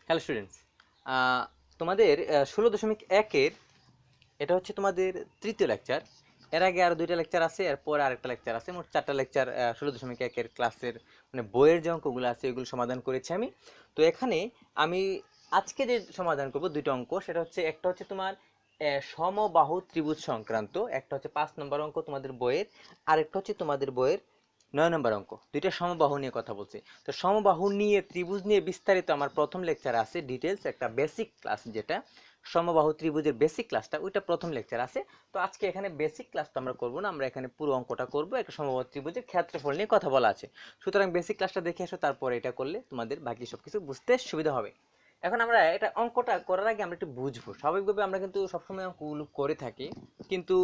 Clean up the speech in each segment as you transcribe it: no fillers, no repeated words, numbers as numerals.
Hello students, তোমাদের 16.1-এর এটা হচ্ছে তোমাদের তৃতীয় লেকচার। এর আগে আরও দুইটা লেকচার আছে, এরপরে আরেকটা লেকচার আছে, মোট 4টা লেকচার 16.1-এর ক্লাসের মানে বইয়ের যে অঙ্কগুলো আছে এগুলো সমাধান করেছি আমি। তো এখানে আমি আজকে যে সমাধান করব দুটো অঙ্ক, সেটা হচ্ছে একটা হচ্ছে তোমার সমবাহু ত্রিভুজ সংক্রান্ত, একটা হচ্ছে 5 নম্বর অঙ্ক তোমাদের বইয়ের, আরেকটা হচ্ছে তোমাদের বইয়ের 9 নম্বর অঙ্ক। দুইটা সমবাহু নিয়ে কথা বলছি। তো সমবাহু নিয়ে ত্রিভুজ নিয়ে বিস্তারিত আমার প্রথম লেকচার আছে, ডিটেলস একটা বেসিক ক্লাস, যেটা সমবাহু ত্রিভুজের বেসিক ক্লাসটা, ওইটা প্রথম লেকচার আছে। তো আজকে এখানে বেসিক ক্লাসটা আমরা করব না, আমরা এখানে পুরো অঙ্কটা করব, একটা সমবাহু ত্রিভুজের ক্ষেত্রফল নিয়ে কথা বলা আছে। সুতরাং বেসিক ক্লাসটা দেখে এসো, তারপরে এটা করলে তোমাদের বাকি সব কিছু বুঝতে সুবিধা হবে। এখন আমরা এটা অঙ্কটা করার আগে আমরা একটু বুঝবো। স্বাভাবিকভাবে আমরা কিন্তু সবসময় অঙ্কগুলো করে থাকি, কিন্তু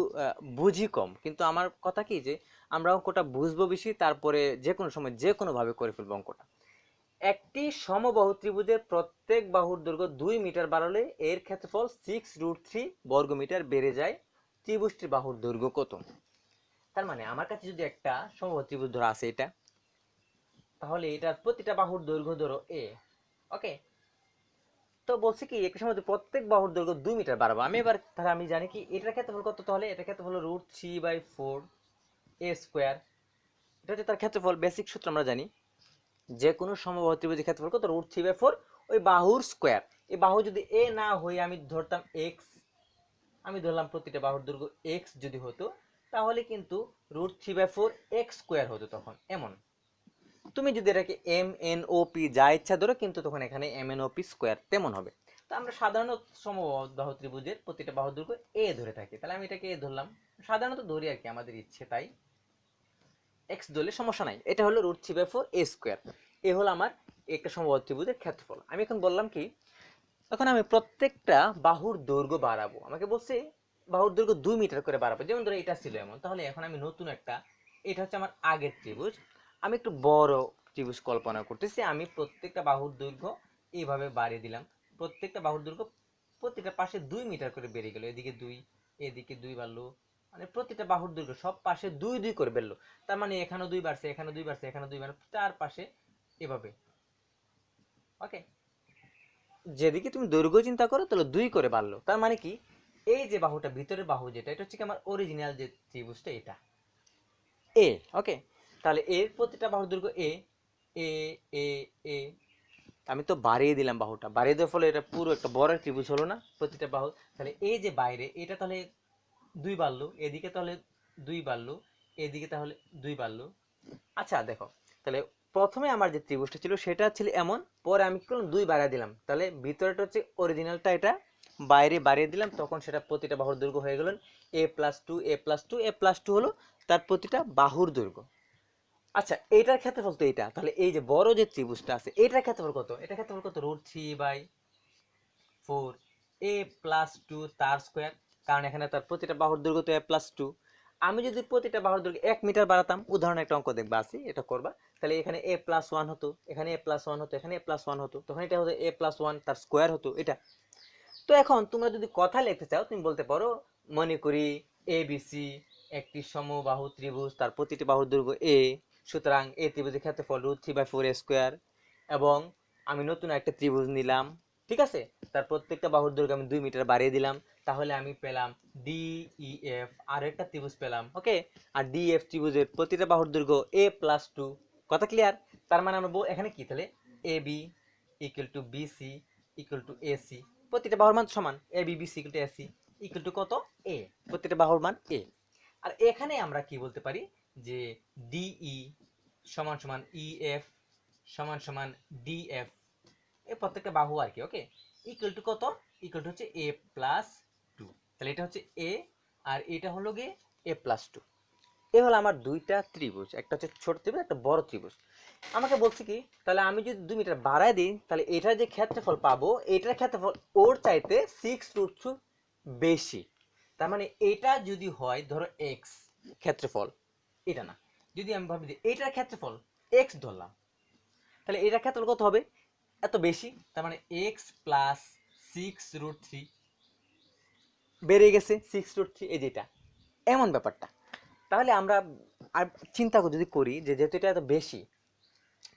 বুঝি কম। কিন্তু আমার কথা কি যে আমরা অঙ্কটা বুঝবো বেশি, তারপরে যে কোনো সময় যে কোনোভাবে করে ফেলবো অঙ্কটা। একটি সমবাহু ত্রিভুজের প্রত্যেক বাহুর দৈর্ঘ্য 2 মিটার বাড়ালে এর ক্ষেত্রফল 6√3 বর্গমিটার বেড়ে যায়। ত্রিভুজটির বাহুর দৈর্ঘ্য কত? তার মানে আমার কাছে যদি একটা সমবাহু ত্রিভুজ ধরা আছে এটা, তাহলে এটার প্রতিটা বাহুর দৈর্ঘ্য ধরো এ। ওকে, তো বলছি কি একটা সময় প্রত্যেক বাহুর দৈর্ঘ্য 2 মিটার বাড়াবো আমি। এবার তাহলে আমি জানি কি এটার ক্ষেত্রফল কত, তাহলে এটার ক্ষেত্রফল হলো √3/4 a স্কোয়ার। এটা হচ্ছে তার ক্ষেত্রফল, বেসিক সূত্র আমরা জানি। যে কোনো সমবাহু ত্রিভুজের ক্ষেত্রফল কত, √3/4 ওই বাহুর স্কোয়ার। এই বাহু যদি এ না হয়ে আমি ধরতাম এক্স, আমি ধরলাম প্রতিটা বাহুর দৈর্ঘ্য এক্স যদি হতো, তাহলে কিন্তু √3/4 এক্স স্কোয়ার হতো তখন। এমন তুমি যদি এটাকে এম এন ও পি যা ইচ্ছা ধরো, কিন্তু তখন এখানে M N O P square তেমন হবে। তো আমরা সাধারণত সমবাহু ত্রিভুজের প্রতিটা বাহুর দৈর্ঘ্য এ ধরে থাকি, তাহলে আমি এটাকে এ ধরলাম, সাধারণত ধরি আর কি, আমাদের ইচ্ছে তাই। এক্স ধরলে সমস্যা নাই। এটা হলো √3/4 এ স্কোয়ার। এ হলো আমার একটা সমবাহু ত্রিভুজের ক্ষেত্রফল। আমি এখন বললাম কি, এখন আমি প্রত্যেকটা বাহুর দৈর্ঘ্য বাড়াবো। আমাকে বলছে বাহুর দৈর্ঘ্য 2 মিটার করে বাড়াবো। যেমন ধরো এটা ছিল এমন, তাহলে এখন আমি নতুন একটা, এটা হচ্ছে আমার আগের ত্রিভুজ, আমি একটু বড় ত্রিভুজ কল্পনা করতেছি। আমি প্রত্যেকটা বাহুর দৈর্ঘ্য এইভাবে বাড়িয়ে দিলাম। প্রত্যেকটা বাহুর দৈর্ঘ্য প্রতিটা পাশে 2 মিটার করে বেড়ে গেল। এদিকে 2, এদিকে 2 বাড়লো, মানে প্রতিটা বাহুর দৈর্ঘ্য সব পাশে 2 2 করে বেরলো। তার মানে এখানেও 2 বাড়ছে, এখানেও 2 বাড়ছে, এখানেও 2 বাড়ছে, চার পাশে এভাবে। ওকে, যেদিকে তুমি দৈর্ঘ্য চিন্তা করো তাহলে 2 করে বাড়লো। তার মানে কি, এই যে বাহুটা ভিতরের বাহু যেটা, এটা হচ্ছে কি আমার অরিজিনাল যে ত্রিভুজটা, এটা এ। ওকে, তাহলে এর প্রতিটা বাহুর দৈর্ঘ্য এ এ এ এ। আমি তো বাড়িয়ে দিলাম বাহুটা, বাড়িয়ে দেওয়ার ফলে এটা পুরো একটা বড় ত্রিভুজ হলো না প্রতিটা বাহু। তাহলে এই যে বাইরে এটা তাহলে 2 বাড়লো, এদিকে তাহলে 2 বাড়লো, এদিকে তাহলে 2 বাড়লো। আচ্ছা দেখো, তাহলে প্রথমে আমার যে ত্রিভুজটা ছিল সেটা ছিল এমন, পরে আমি কি করলাম 2 বাড়িয়ে দিলাম, তাহলে ভিতরেটা হচ্ছে অরিজিনালটা, এটা বাইরে বাড়িয়ে দিলাম, তখন সেটা প্রতিটা বাহুর দৈর্ঘ্য হয়ে গেল a+2 a+2 a+2 হলো তার প্রতিটা বাহুর দৈর্ঘ্য। আচ্ছা, এইটার ক্ষেত্রফল তো এটা, তাহলে এই যে বড় যে ত্রিভুজটা আছে এটার ক্ষেত্রফল কত, এটার ক্ষেত্রফল কত, √3/4 a+2 তার স্কোয়ার, কারণ এখানে তার প্রতিটা বাহুর দৈর্ঘ্য তো a+2। আমি যদি প্রতিটা বাহুর দৈর্ঘ্য 1 মিটার বাড়াতাম, উদাহরণ একটা অঙ্ক দেখবা আছে, এটা করবা, তাহলে এখানে a+1 হতো, এখানে a+1 হতো, এখানে a+1 হতো, তখন এটা হতো a+1 তার স্কোয়ার হতো এটা। তো এখন তোমরা যদি কথা লিখতে চাও, তুমি বলতে পারো মনে করি ABC একটি সমবাহু ত্রিভুজ, তার প্রতিটি বাহুর দৈর্ঘ্য a, সুতরাং এই ত্রিভুজের ক্ষেত্রফল √3/4 a স্কোয়ার। এবং আমি নতুন একটা ত্রিভুজ নিলাম, ঠিক আছে, তার প্রত্যেকটা বাহুর দৈর্ঘ্য আমি 2 মিটার বাড়িয়ে দিলাম, তাহলে আমি পেলাম DEF, আর একটা ত্রিভুজ পেলাম। ওকে, আর DEF ত্রিভুজের প্রতিটা বাহুর দৈর্ঘ্য a+2। কথা ক্লিয়ার? তার মানে আমরা এখানে কি, তাহলে AB = BC = AC, প্রতিটা বাহুর মান সমান, AB BC = AC কত, A, প্রতিটা বাহুর মান A। আর এখানে আমরা কি বলতে পারি যে DE EF DF, এই প্রত্যেকটা বাহু আর কি। ওকে, কত, হচ্ছে a+2, তাহলে এটা হচ্ছে a আর এটা হলো গিয়ে a+2। এই হলো আমার দুইটা ত্রিভুজ, একটা হচ্ছে ছোট ত্রিভুজ, একটা বড় ত্রিভুজ। আমাকে বলছে কি, তাহলে আমি যদি 2 মিটার বাড়ায় দিই, তাহলে এটার যে ক্ষেত্রফল পাবো, এটার ক্ষেত্রফল ওর চাইতে 6√2 বেশি। তার মানে এটা যদি হয় ধরো এক্স ক্ষেত্রফল, এটা না, যদি আমি ভাবি যে এটার ক্ষেত্রফল এক্স ধরলাম, তাহলে এটার ক্ষেত্রফল কত হবে, এত বেশি। তার মানে x+6√3 বেড়ে গেছে 6√3, এই যেটা এমন ব্যাপারটা। তাহলে আমরা আর চিন্তা যদি করি যে যেহেতু এটা এত বেশি,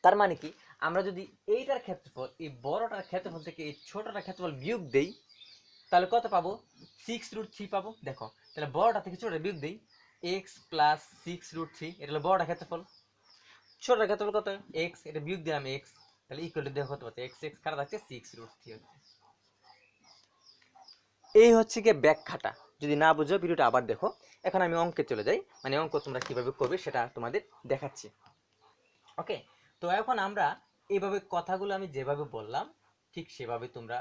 তার মানে কি আমরা যদি এইটার ক্ষেত্রফল এই বড়টার ক্ষেত্রফল থেকে এই ছোটটার ক্ষেত্রফল বিয়োগ দেই তাহলে কত পাবো? 6√3 পাবো। দেখো তাহলে বড়টা থেকে ছোটটা বিয়োগ দেই, x প্লাস 6√3, এটা হলো বড়টার ক্ষেত্রফল। ছোটটার ক্ষেত্রফল কত? x, এটা বিয়োগ দিলাম x, তাহলে ইকুয়াল টু দেখো কত পাচ্ছে, x কাটা থাকছে 6√3 হচ্ছে। এই হচ্ছে গিয়ে ব্যাখ্যাটা। যদি না বুঝো ভিডিওটা আবার দেখো। এখন আমি অঙ্কে চলে যাই, মানে অঙ্ক তোমরা কিভাবে করবে সেটা তোমাদের দেখাচ্ছি। ওকে, তো এখন আমরা এইভাবে কথাগুলো আমি যেভাবে বললাম ঠিক সেভাবে তোমরা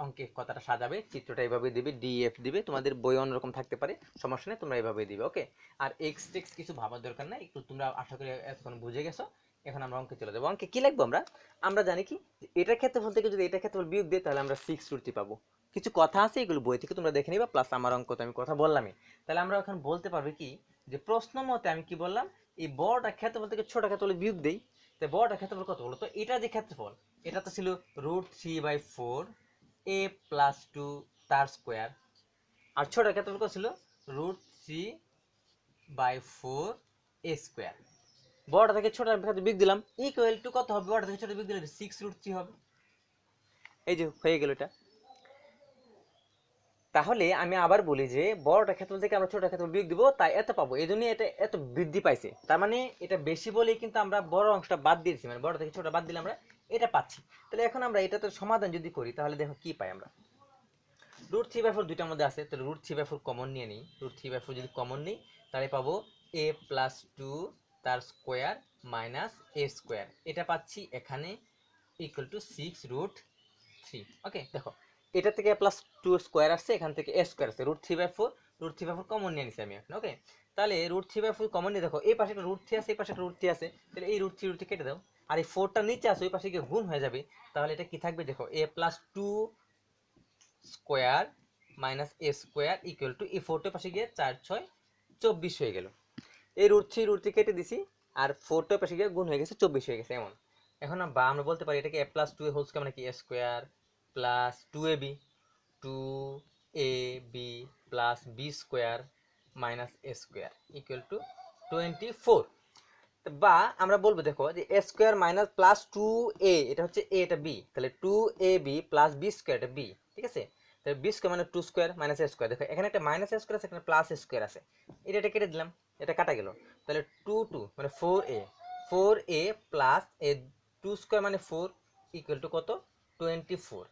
অঙ্কে কথাটা সাজাবে, চিত্রটা এইভাবে দিবে, ডিএফ দিবে, তোমাদের বই অন্যরকম থাকতে পারে, সমস্যা নেই, তোমরা এইভাবে দিবে। ওকে, আর এক্স টেক্স কিছু ভাবার দরকার নাই, একটু তোমরা আশা করি এখন বুঝে গেছো। এখন আমরা অঙ্কে চলে যাবো। অঙ্কে কি লিখবো আমরা? আমরা জানি কি এটার ক্ষেত্রফল থেকে যদি এটার ক্ষেত্রফল বিয়োগ দিই তাহলে আমরা 6√3 পাবো। কিছু কথা আছে, এগুলো বই থেকে তোমরা দেখে নিবা, প্লাস আমার অঙ্ক তো আমি কথা বললামই। তাহলে আমরা এখন বলতে পারবে কি যে প্রশ্ন মতে আমি কি বললাম, এই বড়টা ক্ষেত্রফল থেকে ছোট ক্ষেত্রফল বিয়োগ দেই, তো বড়টা ক্ষেত্রফল কত বলো তো? এটা যে ক্ষেত্রফল, এটা তো ছিল √3/4 a প্লাস 2 তার স্কোয়ার, আর ছোটার ক্ষেত্রফল কত ছিল? √3/4 a স্কোয়ার। বড়টা থেকে ছোটার ক্ষেত্রে বিয়োগ দিলাম, ইকুয়াল টু কত হবে? বড়টা থেকে ছোট বিয়োগ দিলে 6√3 হবে। এই যে হয়ে গেল এটা। তাহলে আমি আবার বলি যে বড়টা ক্ষেত্রফল থেকে আমরা ছোট ক্ষেত্রফল বিয়োগ দিব, তাই এত পাবো, এই জন্য এটা এত বৃদ্ধি পাইছে। তার মানে এটা বেশি বলেই কিন্তু আমরা বড় অংশটা বাদ দিয়েছি, মানে বড় থেকে ছোট বাদ দিলে আমরা এটা পাচ্ছি। তাহলে এখন আমরা এটাতে সমাধান যদি করি তাহলে দেখো কি পাই আমরা। √3/4 দুইটার মধ্যে আছে, তাহলে √3/4 কমন নিয়ে নিই। √3/4 যদি কমন নিই তাহলে পাবো a প্লাস 2 তার স্কোয়ার মাইনাস a স্কোয়ার, এটা পাচ্ছি এখানে ইকুয়াল টু 6√3। ওকে, দেখো এটা থেকে প্লাস 2 স্কোয়ার আসছে, এখান থেকে a স্কোয়ার আছে, √3/4 কমন নিয়ে নিছি আমি এখন। ওকে, তাহলে √3/4 কমন নিয়ে দেখো এই পাশে একটা √3 আছে, এই পাশে একটা √3 আছে, তাহলে এই √3 কেটে দাও, আর এই 4টা নিচে আছে, ওই পাশে গিয়ে গুণ হয়ে যাবে। তাহলে এটা কি থাকবে? দেখো a plus 2 square minus a square equal to এই 4টার পাশে গিয়ে 4 6 24 হয়ে গেল। এই √3 কেটে দিছি, আর 4টার পাশে গিয়ে গুণ হয়ে গেছে 24 হয়ে গেছে এমন। এখন আমরা বলতে পারি এটাকে a প্লাস 2 হোল স্কয়ার মানে কি a square plus 2ab plus b square minus a square equal to 24। বা আমরা বলবো দেখো যে a square minus plus 2a, এটা হচ্ছে a, এটা b, তাহলে 2ab প্লাস b স্কয়ার, এটা b, ঠিক আছে। তাহলে b স্কয়ার মানে 2 স্কয়ার মাইনাস a স্কয়ার, দেখো এখানে একটা মাইনাস a স্কয়ার আছে, এখানে প্লাস a স্কয়ার আছে, এটা কেটে দিলাম, এটা কাটা গেল। তাহলে 2 মানে 4a প্লাস a 2 স্কয়ার মানে 4 ইকুয়াল টু কত? 24।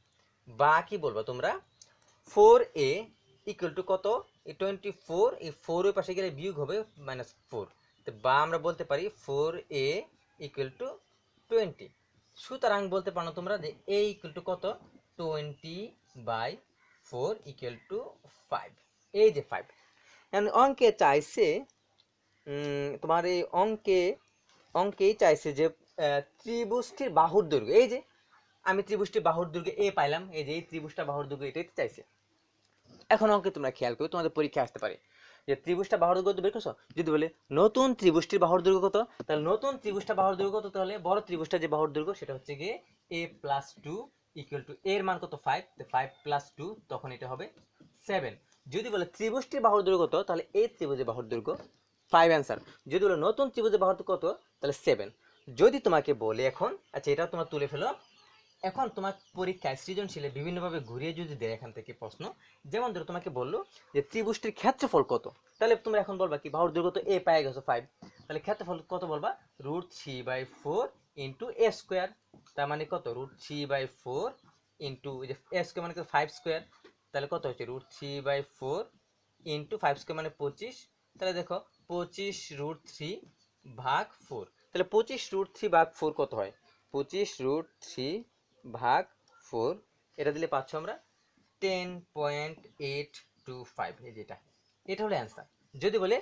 বা কি বলবো তোমরা? 4a ইকুয়াল টু কত? এই 24, এই 4 এর পাশে গেলে বিয়োগ হবে -4, বা আমরা বলতে পারি 4a ইকুয়াল টু 20। সুতরাং বলতে পারো তোমরা যে a ইকুয়াল টু কত? 20/4 ইকুয়াল টু 5। এই যে 5। এখন অঙ্কে চাইছে তোমার এই অঙ্কেই চাইছে যে ত্রিভুজটির বাহুর দৈর্ঘ্য, এই যে আমি ত্রিভুজটির বাহুর দৈর্ঘ্য a পাইলাম, এই যে এই ত্রিভুজটা বাহুর দৈর্ঘ্য এটাই চাইছে। এখন অঙ্কে তোমরা খেয়াল করো, তোমাদের পরীক্ষা আসতে পারে যে ত্রিভুজটা বাহুর দৈর্ঘ্য বের করছো, যদি বলে নতুন ত্রিভুজটির বাহুর দৈর্ঘ্য কত, তাহলে নতুন ত্রিভুজটা বাহুর দৈর্ঘ্য কত? তাহলে বড় ত্রিভুজটা যে বাহুর দৈর্ঘ্য সেটা হচ্ছে গিয়ে a প্লাস 2 ইকুয়াল টু এর মান কত? 5, 5 প্লাস 2 তখন এটা হবে 7। যদি বলে ত্রিভুজটির বাহুর দৈর্ঘ্য কত, তাহলে এই ত্রিভুজের বাহুর দৈর্ঘ্য 5 অ্যান্সার। যদি বলে নতুন ত্রিভুজের বাহুর কত, তাহলে 7। যদি তোমাকে বলে এখন, আচ্ছা এটা তোমরা তুলে ফেলো, এখন তোমার পরীক্ষায় সৃজনশীলে বিভিন্নভাবে ঘুরিয়ে যদি দেয় এখান থেকে প্রশ্ন, যেমন ধরো তোমাকে বললো যে ত্রিভুজটির ক্ষেত্রফল কত, তাহলে তোমরা এখন বলবা কি বাহুর দৈর্ঘ্য তো a পাই গেছো 5, তাহলে ক্ষেত্রফল কত বলবা? √3/4 ইন্টু a স্কোয়ার, তার মানে কত? √3/4 ইন্টু এই যে a স্কোয়ার মানে 5 স্কোয়ার, তাহলে কত হচ্ছে? √3/4 ইন্টু 5 স্কোয়ার মানে 25, তাহলে দেখো 25√3/4, তাহলে 25√3/4 কত হয়? 25√3/4 এটা দিলে পাচ্ছ আমরা 10.825। এই যেটা, এটা হলো অ্যান্সার। যদি বলে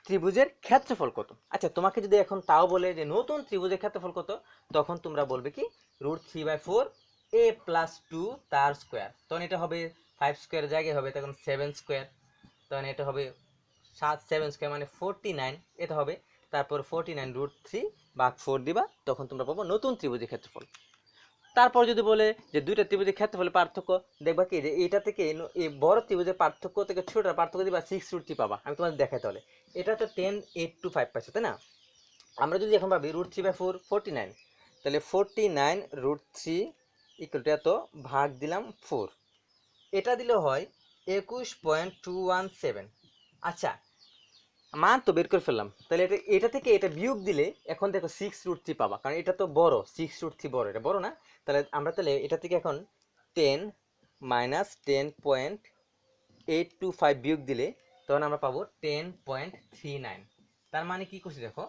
ত্রিভুজের ক্ষেত্রফল কত, আচ্ছা তোমাকে যদি এখন তাও বলে যে নতুন ত্রিভুজের ক্ষেত্রফল কত, তখন তোমরা বলবে কি √3/4 a প্লাস 2 তার স্কোয়ার, তখন এটা হবে 5 স্কোয়ার জায়গায় হবে তখন 7 স্কোয়ার, তখন এটা হবে 7 স্কোয়ার মানে 49, এটা হবে। তারপর 49√3/4 দিবা, তখন তোমরা পাবো নতুন ত্রিভুজের ক্ষেত্রফল। তারপর যদি বলে যে দুইটা ত্রিভুজের ক্ষেত্রফলের পার্থক্য, দেখবা কি যে এটা থেকে এই বড় ত্রিভুজের পার্থক্য থেকে ছোটটার পার্থক্য দিবা 6√3 পাবা। আমি তোমাদের দেখাই তাহলে, এটা তো 10.825 পাইছো, তাই না? আমরা যদি এখন ভাবি √3/4 49, তাহলে 49√3 ইকুয়াল টু এত, ভাগ দিলাম 4, এটা দিলে হয় 21.217। আচ্ছা, মান তো বের করে ফেললাম, তাহলে এটা থেকে এটা বিয়োগ দিলে এখন দেখো 6√3 পাবা, কারণ এটা তো বড়, 6√3 বড়, এটা বড় না। তাহলে এটা থেকে এখন 10 মাইনাস 10.825 বিয়োগ দিলে তখন আমরা পাবো 10.39। তার মানে কি করছি দেখো,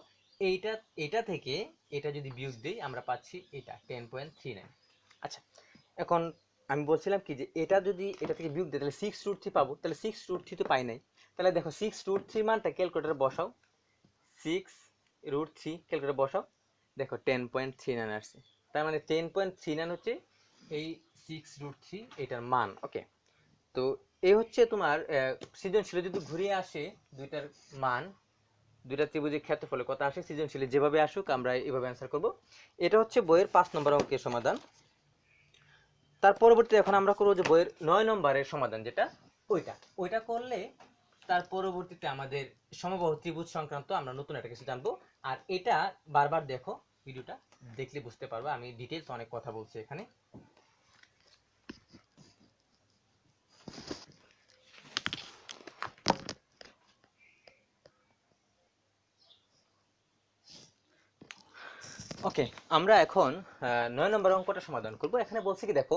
এটা থেকে এটা যদি বিয়োগ দিই আমরা পাচ্ছি এটা 10.39। আচ্ছা, এখন আমি বলছিলাম কি যে এটা যদি এটা থেকে বিয়োগ দিই তাহলে 6√3 পাবো, তাহলে 6√3 তো পাই নাই। তাহলে দেখো 6√3 মানটা ক্যালকুলেটারে বসাও, 6√3 ক্যালকুলেটারে বসাও, দেখো 10.39 আসছে। তার মানে 10.39 হচ্ছে এই 6√3 এটার মান। ওকে, তো এই হচ্ছে তোমার সৃজনশীলে যদি ঘুরিয়ে আসে দুইটার মান, দুইটা ত্রিভুজের ক্ষেত্রফলের কথা আসে, সৃজনশীলে যেভাবে আসুক আমরা এইভাবে অ্যান্সার করব। এটা হচ্ছে বইয়ের 5 নম্বর অঙ্কের সমাধান। তার পরবর্তীতে এখন আমরা করবো যে বইয়ের 9 নম্বরের সমাধান, যেটা ওইটা করলে তার পরবর্তীতে আমাদের সমবাহু ত্রিভুজ সংক্রান্ত আমরা নতুন একটা কিছু জানবো। আর এটা বারবার দেখো, ভিডিওটা দেখলে বুঝতে পারবে আমি ডিটেলস অনেক কথা বলছি এখানে। ওকে, আমরা এখন 9 নম্বর অঙ্কটা সমাধান করব। এখানে বলছে কি দেখো,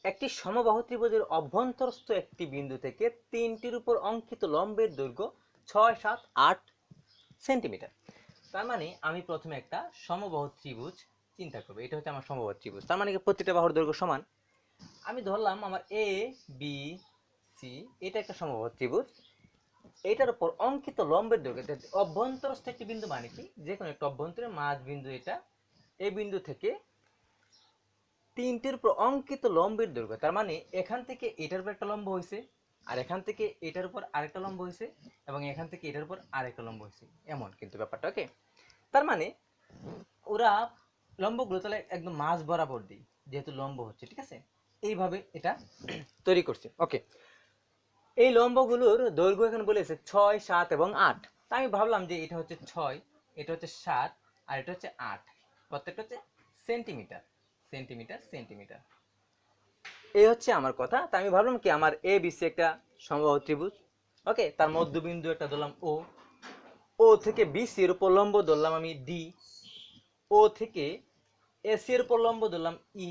একটি সমবাহু ত্রিভুজের অভ্যন্তরস্থ একটি বিন্দু থেকে তিনটির উপর অঙ্কিত লম্বের দৈর্ঘ্য 6, 7, 8 সেন্টিমিটার। তার মানে আমি প্রথমে একটা সমবাহু ত্রিভুজ চিন্তা করবো, এটা হচ্ছে আমার সমবাহু ত্রিভুজ। তার মানে প্রত্যেকটা বাহুর দৈর্ঘ্য সমান। আমি ধরলাম আমার এ বি সি, এটা একটা সমবাহু ত্রিভুজ। এটার উপর অঙ্কিত লম্বের দৈর্ঘ্য, অভ্যন্তরস্থ একটি বিন্দু মানে কি, যে কোনো একটা অভ্যন্তরের মাঝ বিন্দু এটা, এই বিন্দু থেকে তিনটির উপর অঙ্কিত লম্বের দৈর্ঘ্য। তার মানে এখান থেকে এটার উপর একটা লম্ব হয়েছে, আর এখান থেকে এটার উপর আরেকটা লম্ব হয়েছে, এবং এখান থেকে এটার উপর আরেকটা লম্ব হয়েছে, এমন কিন্তু ব্যাপারটা। ওকে, তার মানে ওরা লম্বগুলো তাহলে একদম মাঝ বরাবর দিই, যেহেতু লম্ব হচ্ছে, ঠিক আছে, এইভাবে এটা তৈরি করছে। ওকে, এই লম্বগুলোর দৈর্ঘ্য এখানে বলেছে 6, 7 এবং 8। তা আমি ভাবলাম যে এটা হচ্ছে 6, এটা হচ্ছে 7, আর এটা হচ্ছে 8, প্রত্যেকটা হচ্ছে সেন্টিমিটার সেন্টিমিটার সেন্টিমিটার। এই হচ্ছে আমার কথা। তা আমি ভাবলাম কি আমার এ বি সি একটা সমবাহু ত্রিভুজ। ওকে, তার মধ্যবিন্দু একটা ধরলাম ও, ও থেকে বিসি এর উপর লম্ব ধরলাম আমি ডি, ও থেকে এসি এর উপর লম্ব ধরলাম ই,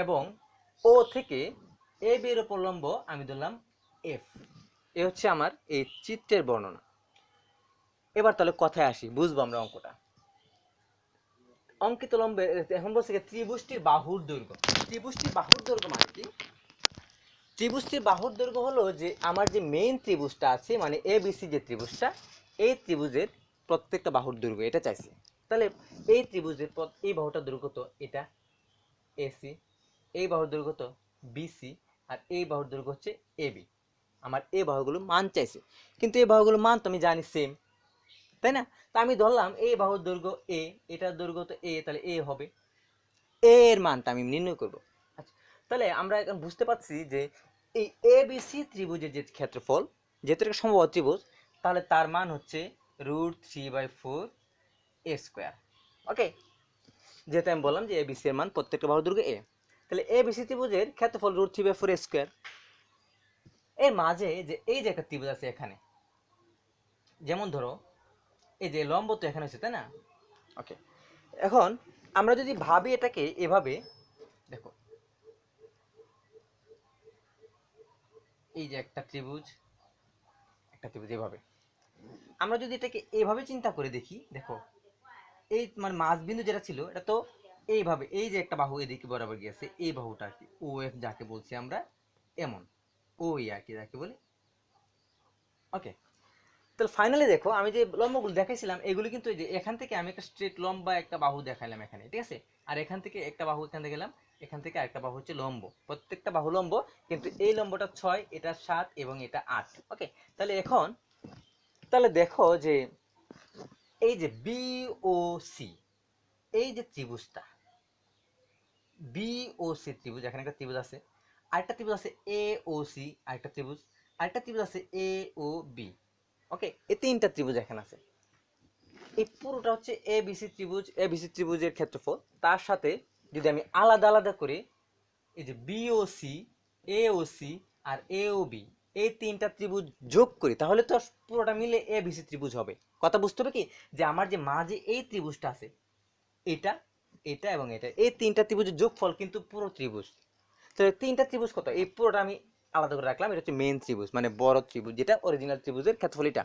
এবং ও থেকে এ বি এর উপর লম্ব আমি ধরলাম এফ। এ হচ্ছে আমার এই চিত্রের বর্ণনা। এবার তাহলে কথায় আসি, বুঝবো আমরা অঙ্কটা। অঙ্কিত লম্বে এখন বলছে ত্রিভুজটির বাহুর দৈর্ঘ্য। ত্রিভুজটির বাহুর দৈর্ঘ্য মানে কি? ত্রিভুজটির বাহুর দৈর্ঘ্য হলো যে আমার যে মেইন ত্রিভুজটা আছে, মানে এ বি সি যে ত্রিভুজটা, এই ত্রিভুজের প্রত্যেকটা বাহুর দৈর্ঘ্য এটা চাইছে। তাহলে এই ত্রিভুজের এই বাহুটার দৈর্ঘ্য তো এটা এসি, এই বাহুর দৈর্ঘ্য তো বিসি, আর এই বাহুর দৈর্ঘ্য হচ্ছে এবি। আমার এই বাহুগুলো মান চাইছে, কিন্তু এই বাহুগুলো মান তো আমি জানি সেম, তাই না? তা আমি ধরলাম এই বাহুর দৈর্ঘ্য এ, এটার দৈর্ঘ্য তো এ, তাহলে এ হবে, এ এর মানটা আমি নির্ণয় করব। আচ্ছা, তাহলে আমরা এখন বুঝতে পারছি যে এই এ বি সি ত্রিভুজের যে ক্ষেত্রফল, যেহেতু একটা সমবাহু ত্রিভুজ, তাহলে তার মান হচ্ছে √3/4 এ স্কোয়ার। ওকে, যেহেতু আমি বললাম যে এ বি সি এর মান প্রত্যেকটা বাহুর দৈর্ঘ্য এ, তাহলে এ বি সি ত্রিভুজের ক্ষেত্রফল √3/4 এ স্কোয়ার। এর মাঝে যে এই যে একটা ত্রিভুজ আছে এখানে, যেমন ধরো এই যে লম্ব তো এখানে হচ্ছে, তাই না? ওকে, এখন আমরা যদি ভাবি এটাকে এভাবে, দেখো এই যে একটা ত্রিভুজ এভাবে, আমরা যদি এটাকে এভাবে চিন্তা করে দেখি, দেখো এই মানে মাঝবিন্দু যেটা ছিল এটা তো এইভাবে, এই যে একটা বাহু এদিকে বরাবর গিয়েছে, এই বাহুটা আর কি ও এফ যাকে বলছি আমরা, এমন ওই আর কি যাকে বলি। ওকে, তাহলে ফাইনালি দেখো আমি যে লম্বগুলো দেখাইছিলাম এগুলো কিন্তু এই যে এখান থেকে আমি একটা স্ট্রেট লম্বা একটা বাহু দেখাইলাম এখানে, ঠিক আছে, আর এখান থেকে একটা বাহু এখান থেকে গেলাম, এখান থেকে আরেকটা বাহু হচ্ছে লম্ব, প্রত্যেকটা বাহু লম্ব, কিন্তু এই লম্বটা 6, এটা 7 এবং এটা 8। ওকে, তাহলে এখন তাহলে দেখো যে এই যে বি ও সি, এই যে ত্রিভুজটা বি ও সি ত্রিভুজ, এখানে একটা ত্রিভুজ আছে, আরেকটা ত্রিভুজ আছে এ ও সি, আরেকটা ত্রিভুজ, আরেকটা ত্রিভুজ আছে এ ও বি। ওকে, এই তিনটা ত্রিভুজ এখানে আছে। এই পুরোটা হচ্ছে এবিসি ত্রিভুজের ক্ষেত্রফল। তার সাথে যদি আমি আলাদা আলাদা করে এই যে বিওসি, এওসি আর এওবি এই তিনটা ত্রিভুজ যোগ করি, তাহলে তো পুরোটা মিলে এবিসি ত্রিভুজ হবে। কথা বুঝতে হবে কি, যে আমার যে মাঝে এই ত্রিভুজটা আছে, এটা, এটা এবং এটা, এই তিনটা ত্রিভুজের যোগফল কিন্তু পুরো ত্রিভুজ। তো তিনটা ত্রিভুজ কত, এই পুরোটা আমি আলাদা করে রাখলাম। এটা হচ্ছে মেইন ত্রিভুজ, মানে বড় ত্রিভুজ, যেটা অরিজিনাল ত্রিভুজের ক্ষেত্রফল এটা।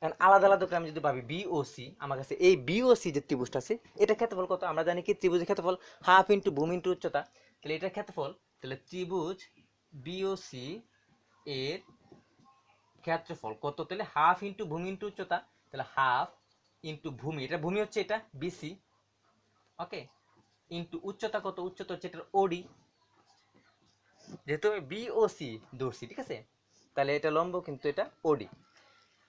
এখন আলাদা আলাদা করে আমি যদি ভাবি বিওসি, আমার কাছে এই বিওসি যে ত্রিভুজটা আছে, এটা ক্ষেত্রফল কত? আমরা জানি কি ত্রিভুজের ক্ষেত্রফল হাফ ইন্টু ভূমি ইন্টু উচ্চতা। তাহলে এটার ক্ষেত্রফল, তাহলে ত্রিভুজ বিওসি এর ক্ষেত্রফল কত? তাহলে হাফ ইন্টু ভূমি ইন্টু উচ্চতা, তাহলে হাফ ইন্টু ভূমি, এটা ভূমি হচ্ছে এটা বিসি, ওকে, ইন্টু উচ্চতা কত? উচ্চতা হচ্ছে এটার ওডি, যেহেতু আমি বিওসি ধরছি, ঠিক আছে, তাহলে এটা লম্ব কিন্তু এটা ওডি।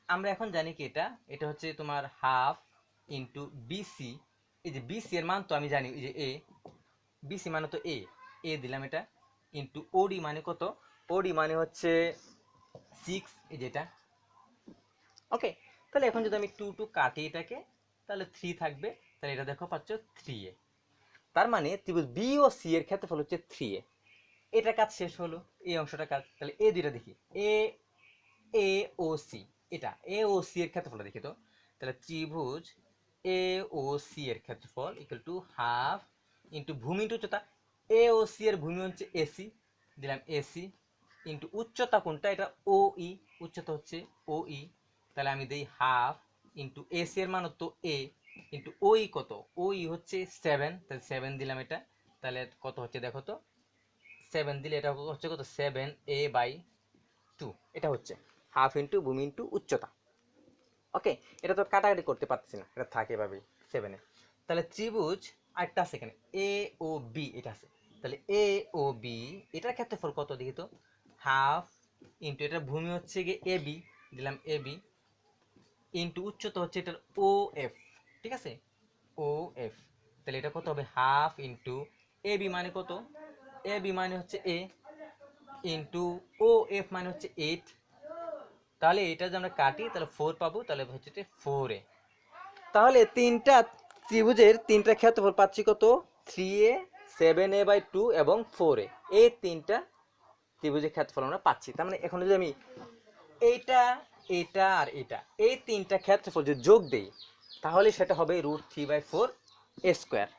আমরা এখন জানি কি এটা, এটা হচ্ছে তোমার হাফ ইন্টু বিসি। এই যে বিসি এর মান তো আমি জানি, এই যে এ, বিসি মানে তো এ, এ দিলাম এটা, ইন্টু ওডি মানে কত? ওডি মানে হচ্ছে 6, এই যেটা, ওকে। তাহলে এখন যদি আমি 2 2 কাটি এটাকে, তাহলে 3 থাকবে, তাহলে এটা দেখো পাচ্ছ 3a। তার মানে ত্রিভুজ বি ও সি এর ক্ষেত্রফল হচ্ছে 3a। এটা কাজ শেষ হলো, এই অংশটা কাজ। তাহলে এ দুইটা দেখি, এ, এ ও সি, এটা এ ও সি এর ক্ষেত্রফল দেখি তো। তাহলে ত্রিভুজ এ ও সি এর ক্ষেত্রফল ইকুয়াল টু হাফ ইন্টু ভূমি ইন্টু উচ্চতা। এ ও সি এর ভূমি হচ্ছে এসি, দিলাম এসি, ইন্টু উচ্চতা কোনটা? এটা ও ই, উচ্চতা হচ্ছে ও ই। তাহলে আমি দেই হাফ ইন্টু এসি এর মান তো এ, ইন্টু ও ই কত? ও ই হচ্ছে 7, তাহলে 7 দিলাম এটা। তাহলে কত হচ্ছে দেখো তো, 7 দিলে এটা হচ্ছে কত? 7a/2, এটা হচ্ছে হাফ ইন্টু ভূমি ইন্টু উচ্চতা, ওকে। এটা তো কাটাকাটি করতে পারতেছি না, এটা থাকে এভাবেই 7-এ। তাহলে ত্রিভুজ আরেকটা আছে এখানে, এ ও বি, এটা আছে। তাহলে এ ও বি এটার ক্ষেত্রফল কত দেখি তো, হাফ ইন্টু এটার ভূমি হচ্ছে গিয়ে এ বি, দিলাম এ বি, ইন্টু উচ্চতা হচ্ছে এটার ও এফ, ঠিক আছে, ও এফ। তাহলে এটা কত হবে? হাফ ইন্টু এ বি মানে কত? এ বি মানে হচ্ছে এ, ইন্টু ও এফ মানে হচ্ছে 8। তাহলে এটা যদি আমরা কাটি তাহলে 4 পাবো, তাহলে হচ্ছে 4a। তাহলে তিনটা ত্রিভুজের তিনটা ক্ষেত্রফল পাচ্ছি কত? 3a, 7a/2 এবং 4a। এই তিনটা ত্রিভুজের ক্ষেত্রফল আমরা পাচ্ছি। তার মানে এখন যদি আমি এইটা, এটা আর এটা, এই তিনটা ক্ষেত্রফল যদি যোগ দেই, তাহলে সেটা হবে √3/4a²,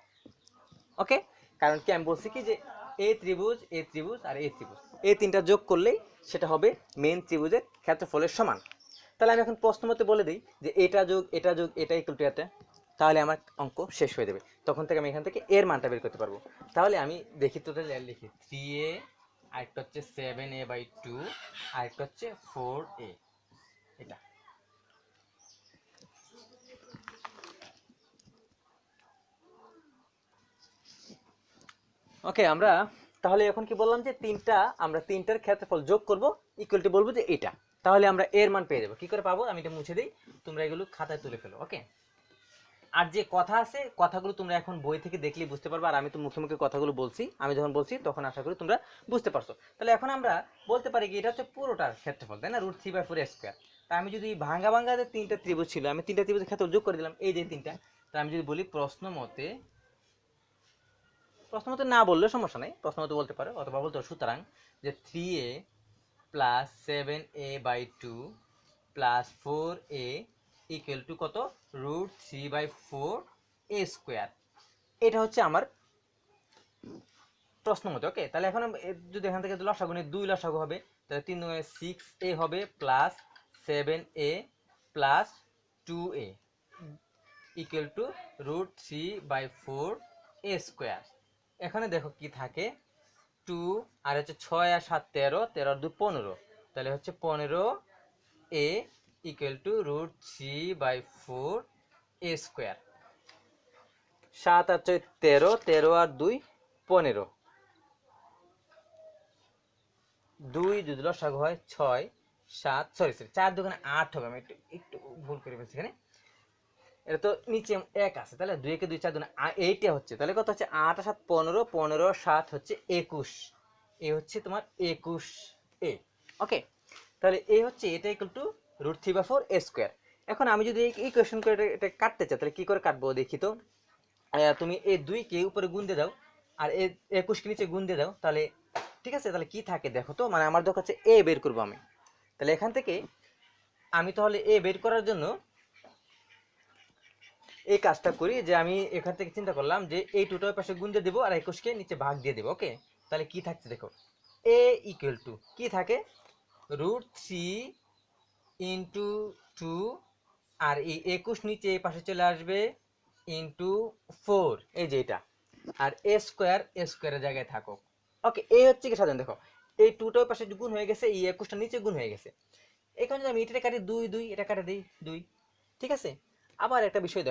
ওকে। কারণ কি আমি বলছি কি যে এই ত্রিভুজ, এই ত্রিভুজ আর এই ত্রিভুজ, এই তিনটা যোগ করলেই সেটা হবে মেইন ত্রিভুজের ক্ষেত্রফলের সমান। তাহলে আমি এখন প্রশ্ন মতে বলে দিই যে এটা যোগ এটা যোগ এটা ইকুয়াল টু এটা, তাহলে আমার অঙ্ক শেষ হয়ে যাবে। তখন থেকে আমি এখান থেকে এর মানটা বের করতে পারবো। তাহলে আমি দেখি তো, লিখি 3a, আরেকটা হচ্ছে 7a/2, আরেকটা হচ্ছে 4a, এটা। ওকে, আমরা তাহলে এখন কি বললাম যে আমরা তিনটার ক্ষেত্রফল যোগ করব, ইকুয়াল টু বলবো যে এটা, তাহলে আমরা এর মান পেয়ে যাবো। কি করে পাবো আমি এটা মুছে দিই, তোমরা এগুলো খাতায় তুলে ফেলো, ওকে। আর যে কথা আছে, কথাগুলো তোমরা এখন বই থেকে দেখলেই বুঝতে পারবে, আর আমি তো মুখে মুখে কথাগুলো বলছি, আমি যখন বলছি তখন আশা করি তোমরা বুঝতে পারছো। তাহলে এখন আমরা বলতে পারি কি এটা হচ্ছে পুরোটার ক্ষেত্রফল, তাই না, √3/4a²। তা আমি যদি ভাঙ্গা ভাঙ্গা যে তিনটা ত্রিভুজ ছিল, আমি তিনটা ত্রিভুজের ক্ষেত্রফল যোগ করে দিলাম, এই যে তিনটা। তা আমি যদি বলি প্রশ্ন মতে না বললে সমস্যা নেই, প্রশ্ন মতে বলতে পারো, অথবা বলতে পারো সুতরাং যে 3a plus 7a/2 plus 4a equal to কত? √3/4a²। এটা হচ্ছে আমার প্রশ্ন মতে, ওকে। তাহলে এখন যদি এখান থেকে লসাগু নিই, 2 লসাগু হবে, তাহলে 3 দুগুণে 6a হবে plus 7a plus 2a equal to √3/4a²। এখানে দেখো কি থাকে, 2 আর হচ্ছে 6 আর 7 13, 13 আর 2 15, তাহলে হচ্ছে 15a ইকুয়াল টু √3/4a²। 7 আর 4 13, 13 আর 2 15, 2 যদি লসাগু হয় 6 7, সরি 4 দুগুণে 8 হবে, আমি একটু একটু ভুল করে ফেলছি এখানে, এটা তো নিচে 1 আছে, তাহলে 2 কে 2 4 দুগুণে 8 হচ্ছে, তাহলে কত হচ্ছে 8 আর 7 15, 15 আর 7 হচ্ছে 21, এ হচ্ছে তোমার 21a, ওকে। তাহলে এই হচ্ছে এটা ইকুয়াল টু √3/4a²। এখন আমি যদি এই কোয়েশ্চেন করে এটা কাটতে চাই তাহলে কি করে কাটবো দেখি তো। তুমি এই 2 কে উপরে গুণ দিয়ে দাও আর এই 21 কে নিচে গুণ দিয়ে দাও, তাহলে ঠিক আছে। তাহলে কি থাকে দেখো তো, মানে আমার দরকার হচ্ছে এ বের করবো আমি। তাহলে এখান থেকে আমি তাহলে এ বের করার জন্য এই কাজটা করি যে আমি এখান থেকে চিন্তা করলাম যে এই টুটার পাশে গুণ দিয়ে দেবো আর 21 কে নিচে ভাগ দিয়ে দেবো। ওকে, তাহলে কি থাকছে দেখো, এ ইকুয়াল টু কি থাকে, √3 ইন্টু 2 আর এই 21 নিচে এই পাশে চলে আসবে ইন্টু 4, এই যে এটা। আর এ স্কোয়ারের জায়গায় থাকো। ওকে, এই হচ্ছে কি সাধারণ, দেখো এই টুটার পাশে গুণ হয়ে গেছে, এই 21টা নিচে গুণ হয়ে গেছে। এখানে যদি আমি এটা কাটি 2 2, এটা কাটে দিই 2, ঠিক আছে। আবার একটা বিষয় দেখো,